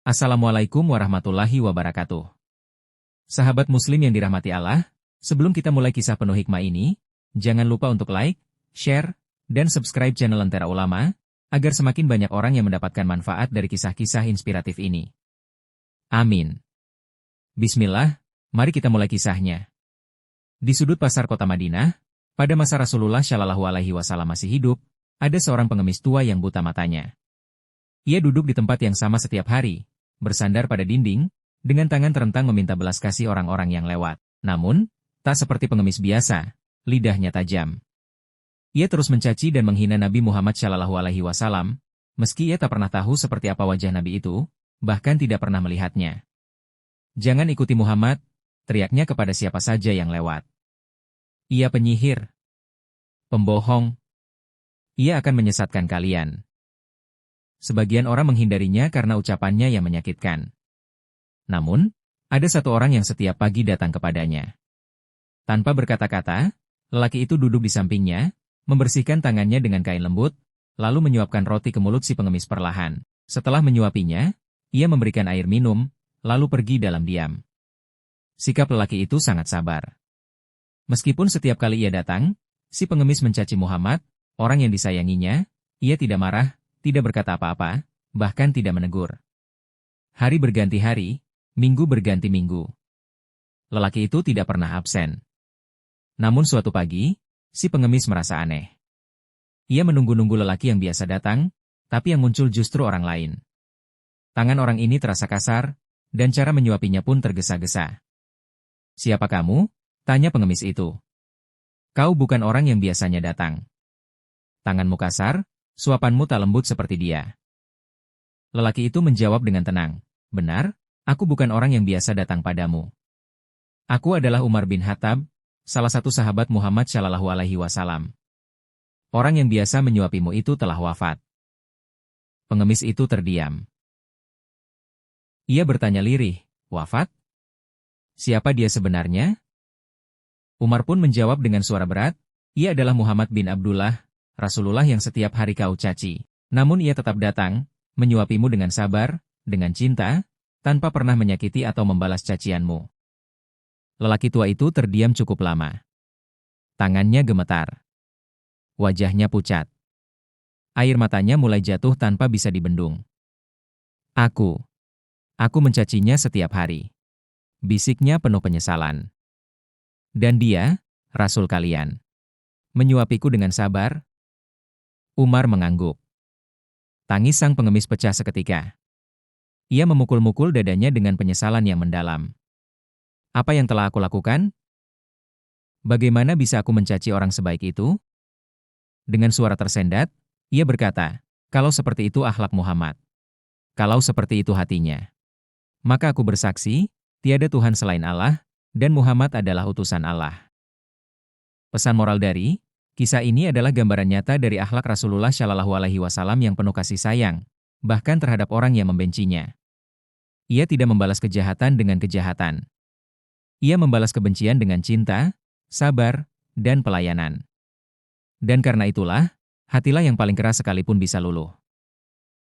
Assalamualaikum warahmatullahi wabarakatuh. Sahabat muslim yang dirahmati Allah, sebelum kita mulai kisah penuh hikmah ini, jangan lupa untuk like, share, dan subscribe channel Lentera Ulama, agar semakin banyak orang yang mendapatkan manfaat dari kisah-kisah inspiratif ini. Amin. Bismillah, mari kita mulai kisahnya. Di sudut pasar kota Madinah, pada masa Rasulullah Shallallahu Alaihi Wasallam masih hidup, ada seorang pengemis tua yang buta matanya. Ia duduk di tempat yang sama setiap hari, bersandar pada dinding, dengan tangan terentang meminta belas kasih orang-orang yang lewat. Namun, tak seperti pengemis biasa, lidahnya tajam. Ia terus mencaci dan menghina Nabi Muhammad Shallallahu Alaihi Wasallam, meski ia tak pernah tahu seperti apa wajah Nabi itu, bahkan tidak pernah melihatnya. Jangan ikuti Muhammad, teriaknya kepada siapa saja yang lewat. Ia penyihir, pembohong. Ia akan menyesatkan kalian. Sebagian orang menghindarinya karena ucapannya yang menyakitkan. Namun, ada satu orang yang setiap pagi datang kepadanya. Tanpa berkata-kata, lelaki itu duduk di sampingnya, membersihkan tangannya dengan kain lembut, lalu menyuapkan roti ke mulut si pengemis perlahan. Setelah menyuapinya, ia memberikan air minum, lalu pergi dalam diam. Sikap lelaki itu sangat sabar. Meskipun setiap kali ia datang, si pengemis mencaci Muhammad, orang yang disayanginya, ia tidak marah, tidak berkata apa-apa, bahkan tidak menegur. Hari berganti hari, minggu berganti minggu. Lelaki itu tidak pernah absen. Namun suatu pagi, si pengemis merasa aneh. Ia menunggu-nunggu lelaki yang biasa datang, tapi yang muncul justru orang lain. Tangan orang ini terasa kasar, dan cara menyuapinya pun tergesa-gesa. "Siapa kamu?" tanya pengemis itu. "Kau bukan orang yang biasanya datang. Tanganmu kasar, suapanmu tak lembut seperti dia." Lelaki itu menjawab dengan tenang, "Benar, aku bukan orang yang biasa datang padamu. Aku adalah Umar bin Khattab, salah satu sahabat Muhammad Shallallahu Alaihi Wasallam. Orang yang biasa menyuapimu itu telah wafat." Pengemis itu terdiam. Ia bertanya lirih, "Wafat? Siapa dia sebenarnya?" Umar pun menjawab dengan suara berat, "Ia adalah Muhammad bin Abdullah, Rasulullah yang setiap hari kau caci. Namun ia tetap datang, menyuapimu dengan sabar, dengan cinta, tanpa pernah menyakiti atau membalas cacianmu." Lelaki tua itu terdiam cukup lama. Tangannya gemetar. Wajahnya pucat. Air matanya mulai jatuh tanpa bisa dibendung. Aku mencacinya setiap hari," bisiknya penuh penyesalan. "Dan dia, Rasul kalian, menyuapiku dengan sabar." Umar mengangguk. Tangis sang pengemis pecah seketika. Ia memukul-mukul dadanya dengan penyesalan yang mendalam. "Apa yang telah aku lakukan? Bagaimana bisa aku mencaci orang sebaik itu?" Dengan suara tersendat, ia berkata, "Kalau seperti itu akhlak Muhammad, kalau seperti itu hatinya, maka aku bersaksi, tiada Tuhan selain Allah, dan Muhammad adalah utusan Allah." Pesan moral dari kisah ini adalah gambaran nyata dari akhlak Rasulullah Shallallahu Alaihi Wasallam yang penuh kasih sayang, bahkan terhadap orang yang membencinya. Ia tidak membalas kejahatan dengan kejahatan. Ia membalas kebencian dengan cinta, sabar, dan pelayanan. Dan karena itulah, hatilah yang paling keras sekalipun bisa luluh.